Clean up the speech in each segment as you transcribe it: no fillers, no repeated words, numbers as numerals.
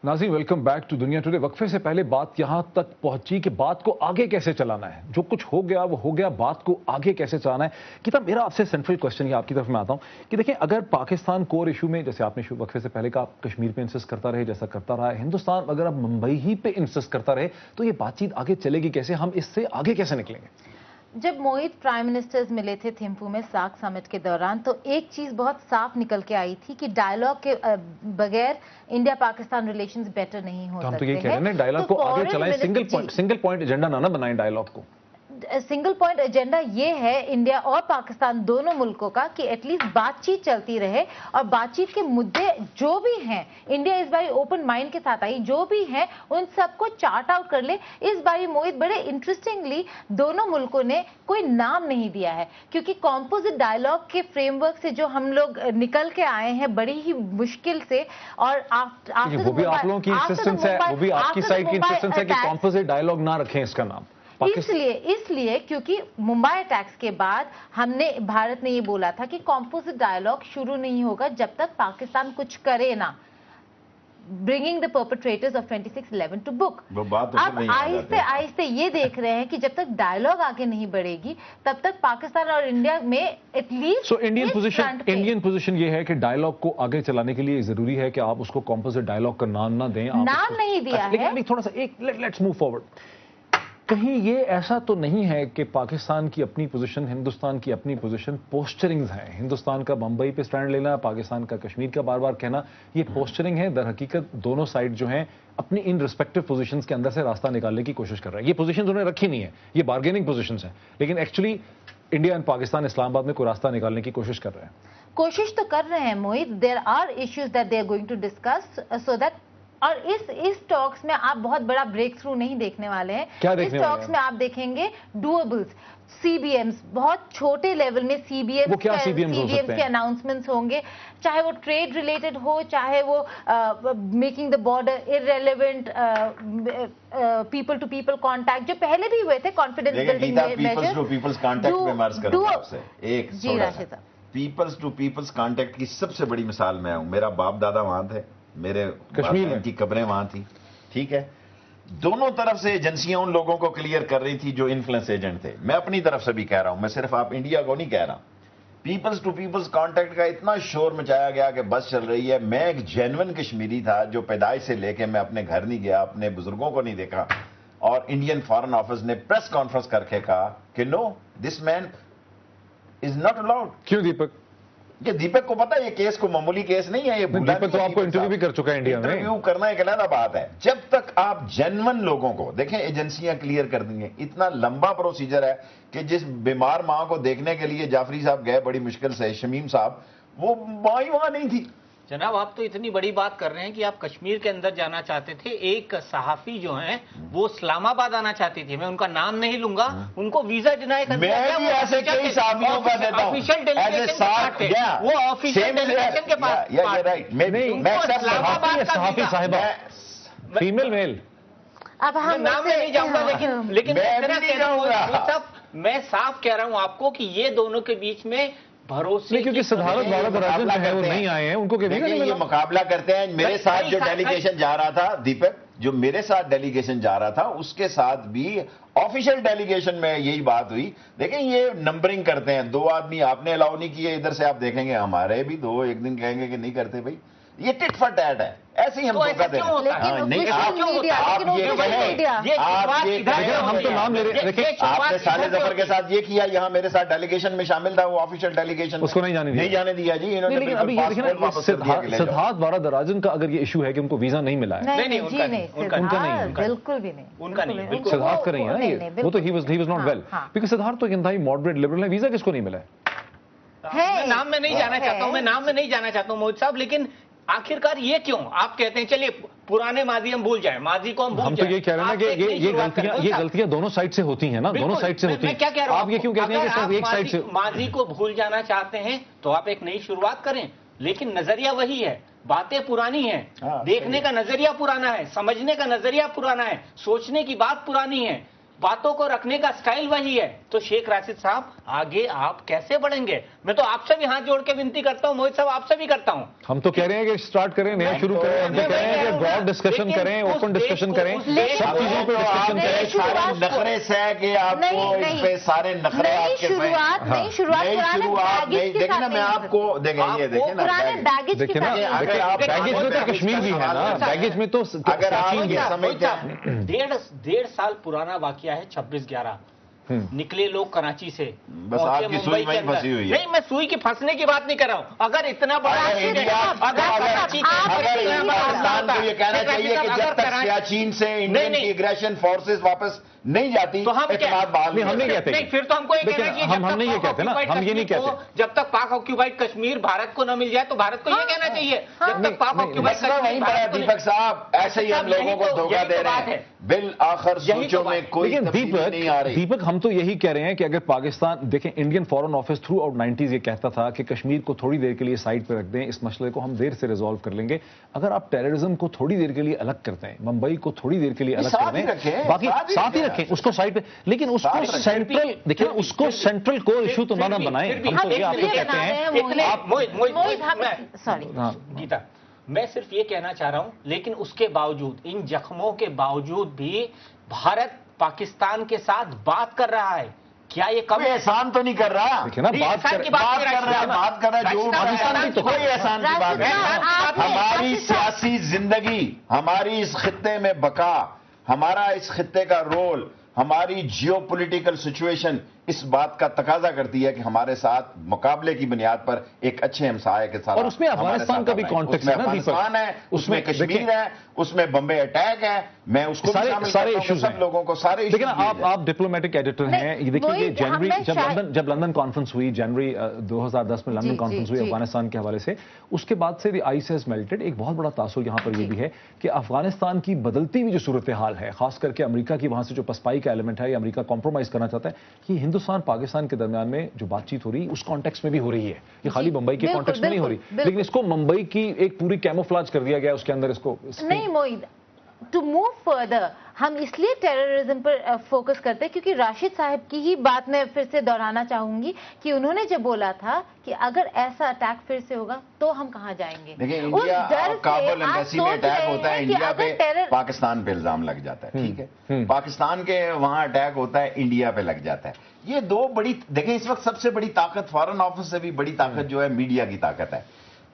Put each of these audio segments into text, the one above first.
नाज़रीन, welcome back to दुनिया today. वक्फे से पहले बात यहां तक पहुंची कि बात को आगे कैसे चलाना है। जो कुछ हो गया वो हो गया, बात को आगे कैसे चलाना है। किताब, मेरा आपसे सेंट्रल क्वेश्चन ये आपकी तरफ मैं आता हूं कि देखें, अगर पाकिस्तान कोर इशू में, जैसे आपने वक्फे से पहले कहा, कश्मीर पे इंसिस्ट करता रहे जैसा करता रहा है, हिंदुस्तान अगर अब मुंबई ही पे इंसिस्ट करता रहे, तो ये बातचीत आगे चलेगी कैसे? हम इससे आगे कैसे निकलेंगे? जब मोहित प्राइम मिनिस्टर्स मिले थे थिम्पू में सार्क समिट के दौरान, तो एक चीज बहुत साफ निकल के आई थी कि डायलॉग के बगैर इंडिया पाकिस्तान रिलेशंस बेटर नहीं हो सकते। हम तो ये कह रहे हैं, डायलॉग को आगे चलाएं, सिंगल पॉइंट एजेंडा ना बनाएं डायलॉग को। सिंगल पॉइंट एजेंडा ये है इंडिया और पाकिस्तान दोनों मुल्कों का कि एटलीस्ट बातचीत चलती रहे, और बातचीत के मुद्दे जो भी हैं, इंडिया इस बारी ओपन माइंड के साथ आई, जो भी हैं उन सबको चार्ट आउट कर ले। इस बारी मोहित, बड़े इंटरेस्टिंगली दोनों मुल्कों ने कोई नाम नहीं दिया है, क्योंकि कॉम्पोजिट डायलॉग के फ्रेमवर्क से जो हम लोग निकल के आए हैं बड़ी ही मुश्किल से, और वो भी आप लोगों की इंसिस्टेंस है, वो भी आपकी साइड की इंसिस्टेंस है कि कॉम्पोजिट डायलॉग ना रखें इसका नाम। इसलिए क्योंकि मुंबई अटैक्स के बाद भारत ने ये बोला था कि कॉम्पोजिट डायलॉग शुरू नहीं होगा जब तक पाकिस्तान कुछ करे ना, bringing the perpetrators of 26/11 to book. अब आहिस्ते आहिस्ते ये देख रहे हैं कि जब तक डायलॉग आगे नहीं बढ़ेगी तब तक पाकिस्तान और इंडिया में एटलीस्ट इंडियन पोजीशन ये है कि डायलॉग को आगे चलाने के लिए जरूरी है कि आप उसको कॉम्पोजिट डायलॉग का नाम ना दें। नाम नहीं दिया है, लेकिन थोड़ा सा लेट्स मूव फॉरवर्ड। कहीं ये ऐसा तो नहीं है कि पाकिस्तान की अपनी पोजीशन, हिंदुस्तान की अपनी पोजीशन पोस्चरिंग्स हैं? हिंदुस्तान का बंबई पे स्टैंड लेना, पाकिस्तान का कश्मीर का बार बार कहना, ये पोस्चरिंग है। दर हकीकत दोनों साइड जो हैं अपनी इन रिस्पेक्टिव पोजीशंस के अंदर से रास्ता निकालने की कोशिश कर रहे हैं। ये पोजीशंस उन्होंने रखी नहीं है, ये बार्गेनिंग पोजीशंस हैं, लेकिन actually India and Pakistan Islamabad में कोई रास्ता निकालने की कोशिश कर रहे हैं। कोशिश तो कर रहे हैं Mohit. There are issues that they are going to discuss so that, और इस टॉक्स में आप बहुत बड़ा ब्रेक थ्रू नहीं देखने वाले हैं। इस टॉक्स में आप देखेंगे डूएबल्स, सीबीएम्स, बहुत छोटे लेवल में सीबीएम्स के अनाउंसमेंट्स होंगे, चाहे वो ट्रेड रिलेटेड हो, चाहे वो making the border irrelevant, people to people contact जो पहले भी हुए थे, confidence building peoples to peoples contact की सबसे बड़ी मिसाल मैं हूं। मेरा बाप दादा वहां थे, मेरे कश्मीर की कब्रें वहां थी, ठीक है। दोनों तरफ से एजेंसियां उन लोगों को क्लियर कर रही थी जो इन्फ्लुएंस एजेंट थे। मैं अपनी तरफ से भी कह रहा हूं, मैं सिर्फ आप इंडिया को नहीं कह रहा। पीपल्स टू पीपल्स कांटेक्ट का इतना शोर मचाया गया कि बस चल रही है। मैं एक जेन्युइन कश्मीरी था जो पैदाइश से लेके मैं अपने घर नहीं गया, अपने बुजुर्गों को नहीं देखा, और इंडियन फॉरेन ऑफिस ने प्रेस कॉन्फ्रेंस करके कहा कि no, this man is not allowed. क्यों दीपक? ये दीपक को पता है ये केस को मामूली केस नहीं है। ये दीपक तो आपको इंटरव्यू भी कर चुका है इंडिया में। इंटरव्यू करना एक अलग बात है। जब तक आप जेन्युइन लोगों को देखें, एजेंसियां क्लियर कर देंगे। इतना लंबा प्रोसीजर है कि जिस बीमार मां को देखने के लिए जाफरी साहब गए बड़ी मुश्किल से, शमीम साहब, वो मां ही वहां नहीं थी। जनाब, आप तो इतनी बड़ी बात कर रहे हैं कि आप कश्मीर के अंदर जाना चाहते थे। एक सहाफी जो हैं वो इस्लामाबाद आना चाहती थी, मैं उनका नाम नहीं लूंगा, उनको वीजा डिनाई कर दिया गया। मैं भी ऐसे कई सहाफियों का देता हूं, ऑफिशियल डेलीगेशन, वो ऑफिशियल डेलीगेशन के पास। इस्लामाबाद का सहाफी साहिबा, फीमेल मेल, अब हम नाम में नहीं जाऊंगा, लेकिन मैं साफ कह रहा हूं आपको कि ये दोनों के बीच में भरोसे, क्योंकि सिद्धार्थ वारादराजन है वो नहीं आए हैं, उनको ये मुकाबला करते हैं। मेरे साथ जो डेलीगेशन जा रहा था, दीपक, जो मेरे साथ डेलीगेशन जा रहा था उसके साथ भी ऑफिशियल डेलीगेशन में यही बात हुई। लेकिन ये नंबरिंग करते हैं, 2 आदमी आपने अलाउ नहीं किए, इधर से आप देखेंगे हमारे भी 2, एक दिन कहेंगे कि नहीं करते। भाई ये टिट फॉर टैट है, ऐसे ही हम धोखा दे रहे हैं। हम तो नाम ले रहे हैं। आपने साले जफर के साथ ये किया, यहाँ मेरे साथ डेलीगेशन में शामिल था, वो ऑफिशियल डेलीगेशन, उसको नहीं जाने दिया जी इन्होंने। सिद्धार्थ वारादराजन का अगर ये इशू है कि उनको वीजा नहीं मिला है, नहीं, उनका नहीं, बिल्कुल भी नहीं, उनका नहीं, सिद्धार्थ का नहीं है ना, वो तो he was not well, because Siddharth तो एक इंतहाई मॉडरेट लिबरल है। वीजा किसको नहीं मिला है? नाम में नहीं जाना चाहता हूं, मैं नाम में नहीं जाना चाहता हूं मोहित साहब, लेकिन आखिरकार ये क्यों? आप कहते हैं चलिए पुराने माजी हम भूल जाएं, माजी को हम भूल जाएं। हम तो ये कह रहे हैं ना कि ये गलतियां दोनों साइड से होती हैं ना, दोनों साइड से होती हैं। मैं क्या कह रहा हूं, आप ये क्यों कहते हैं कि सिर्फ एक साइड से? माजी को भूल जाना चाहते हैं तो आप एक नई शुरुआत करें, लेकिन नजरिया वही है, बातें पुरानी है, देखने का नजरिया पुराना है, समझने का नजरिया पुराना है, सोचने की बात पुरानी है। बातों को रखने का स्टाइल वही है। तो शेख राशिद साहब आगे आप कैसे बढ़ेंगे? मैं तो आपसे भी हाथ जोड़ के विनती करता हूं, मोहित साहब आपसे भी करता हूं। हम तो कह रहे हैं कि स्टार्ट करें, नया शुरू करें। हम तो कह रहे हैं कि ब्रॉड डिस्कशन करें, ओपन डिस्कशन करें, सब चीजों पे डिस्कशन करें। सारे नखरे सह के आपको इस पे सारे नखरे आपके शुरुआत नहीं, शुरुआत देखिए ना, मैं आपको देखेंगे, देखिए ना, देखिए ना, अगर आप बैगेज में तो कश्मीर भी है ना, बैगेज में तो अगर आप ये समझते हैं, 1.5 साल पुराना वाकया है 26/11 निकले लोग कराची से, बस आपकी सुई में फंसी हुई है। नहीं, मैं सुई की फंसने की बात नहीं कर रहा हूं। अगर इतना बड़ा पाकिस्तान को ये कहना चाहिए कि जब तक सियाचिन से इंडियन की एग्रेशन फोर्सेस वापस नहीं जाती तो हम क्या, हम नहीं कहते। नहीं, फिर तो हमको ये कहना चाहिए, हम नहीं ये कहते ना, हम ये नहीं कहते। जब तक पाक ऑक्यूपाइड कश्मीर भारत को न मिल जाए तो भारत को ये कहना चाहिए, जब तक पाक ऑक्यूपाइड वहीं पर है दीपक साहब, ऐसे ही हम लोगों को धोखा दे रहे हैं। बिल आखिर सोचों में कोई तब्दीली नहीं आ रही। दीपक, हम तो यही कह रहे हैं कि अगर पाकिस्तान, देखें, Indian foreign office through out 90s ये कहता था कि कश्मीर को थोड़ी देर के लिए साइड पर रख दें, इस मसले को हम देर से रिजॉल्व कर लेंगे। अगर आप टेररिज्म को थोड़ी देर के लिए अलग करते हैं, मुंबई को थोड़ी देर के लिए अलग कर दें, बाकी साथ ही रखें उसको साइड पे, लेकिन उसको सेंट्रल, देखिए, उसको सेंट्रल कोर इशू तो ना बनाएं। हम तो ये आपको कहते हैं, सॉरी गीता, मैं सिर्फ ये कहना चाह रहा हूं, लेकिन उसके बावजूद, इन जख्मों के बावजूद भी भारत पाकिस्तान के साथ बात कर रहा है। क्या ये कम एहसान तो नहीं कर रहा? देखिए ना, बात कर रहा है जो पाकिस्तान की, तो कोई एहसान की बात नहीं। हमारी सियासी जिंदगी, हमारी इस खित्ते में बका, हमारा इस खित्ते का रोल, हमारी जियोपॉलिटिकल सिचुएशन इस बात का तकाजा करती है कि हमारे साथ मुकाबले की बुनियाद पर एक अच्छे हमसाये के साथ, और उसमें अफगानिस्तान का भी कॉन्टेक्स्ट है ना, अफगानिस्तान है, उसमें कश्मीर है, उसमें बम्बे अटैक है, मैं उसको सारे इश्यूज, सब लोगों को सारे इश्यूज। देखिए ना, आप डिप्लोमेटिक एडिटर हैं, ये देखिए, ये जनवरी जब लंदन कॉन्फ्रेंस हुई, जनवरी 2010 में लंदन कॉन्फ्रेंस हुई अफगानिस्तान के हवाले से, उसके बाद से द आइस हैज मेल्टेड। एक बहुत बड़ा तासुर यहां पर यह भी है कि अफगानिस्तान की बदलती हुई जो सूरत हाल है, खास करके अमेरिका की वहां से जो पसपाई का एलिमेंट है, या अमेरिका कॉम्प्रोमाइज करना चाहता है, कि हिंदुस्तान पाकिस्तान के दरमियान में जो बातचीत हो रही है उस कॉन्टेक्स्ट में भी हो रही है। ये खाली मुंबई के कॉन्टेक्स्ट में नहीं हो रही, लेकिन इसको मुंबई की एक पूरी कैमोफ्लेज कर दिया गया उसके अंदर। इसको नहीं मोहित, टू मूव फर्दर, हम इसलिए टेररिज्म पर फोकस करते हैं क्योंकि राशिद साहब की ही बात मैं फिर से दोहराना चाहूंगी कि उन्होंने जब बोला था कि अगर ऐसा अटैक फिर से होगा तो हम कहां जाएंगे। देखिए, इंडिया काबुल एम्बेसी में अटैक होता है, इंडिया पे पाकिस्तान पे इल्जाम लग जाता है, ठीक है, पाकिस्तान के वहां अटैक होता है, इंडिया पे लग जाता है। ये दो बड़ी, देखिए, इस वक्त सबसे बड़ी ताकत फॉरेन ऑफिस से भी बड़ी ताकत जो है मीडिया की ताकत है।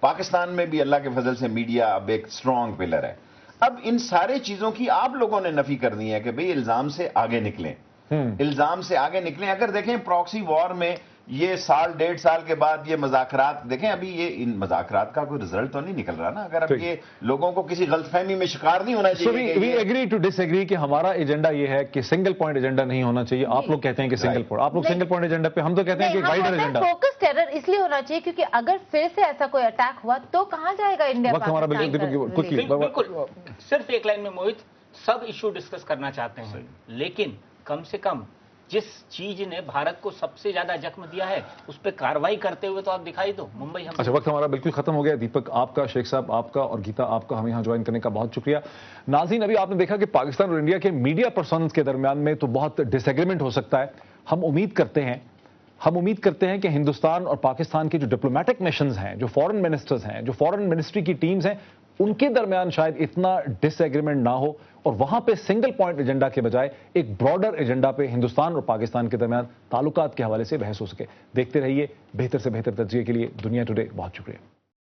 पाकिस्तान में भी अल्लाह के फजल से मीडिया अब एक स्ट्रॉन्ग पिलर है। अब इन सारे चीजों की आप लोगों ने नफी करनी है कि भाई इल्जाम से आगे निकलें, इल्जाम से आगे निकलें। अगर देखें प्रॉक्सी वॉर में ये साल 1.5 साल के बाद ये मज़ाकरात, देखें अभी ये इन मज़ाकरात का कोई रिजल्ट तो नहीं निकल रहा ना। अगर अब ये लोगों को किसी गलतफहमी में शिकार नहीं होना चाहिए। वी एग्री टू डिसएग्री कि हमारा एजेंडा ये है कि सिंगल पॉइंट एजेंडा नहीं होना चाहिए। आप लोग कहते हैं कि सिंगल पॉइंट, आप लोग सिंगल पॉइंट एजेंडा पे, हम तो कहते हैं कि वाइडर एजेंडा। फोकस टेरर इसलिए होना चाहिए क्योंकि अगर फिर से ऐसा कोई अटैक हुआ तो कहां जाएगा इंडिया? वक्त हमारा बिल्कुल, सिर्फ एक लाइन में मोहित, सब इश्यू डिस्कस करना चाहते हैं, लेकिन कम से कम जिस चीज ने भारत को सबसे ज्यादा जख्म दिया है उस पर कार्रवाई करते हुए तो आप दिखाई दो। मुंबई हम अच्छा, वक्त हमारा बिल्कुल खत्म हो गया। दीपक आपका, शेख साहब आपका, और गीता आपका हमें यहाँ ज्वाइन करने का बहुत शुक्रिया। नाज़रीन, अभी आपने देखा कि पाकिस्तान और इंडिया के मीडिया पर्सन्स के दरमियान में तो बहुत डिसएग्रीमेंट हो सकता है। हम उम्मीद करते हैं कि हिंदुस्तान और पाकिस्तान के जो डिप्लोमेटिक मिशंस हैं, जो फॉरेन मिनिस्टर्स हैं, जो फॉरेन मिनिस्ट्री की टीम्स हैं, उनके दरमियान शायद इतना डिसएग्रीमेंट ना हो और वहां पे सिंगल पॉइंट एजेंडा के बजाय एक ब्रॉडर एजेंडा पे हिंदुस्तान और पाकिस्तान के दरमियान ताल्लुकात के हवाले से बहस हो सके। देखते रहिए बेहतर से बेहतर तज्ज़िये के लिए दुनिया टुडे। बहुत शुक्रिया।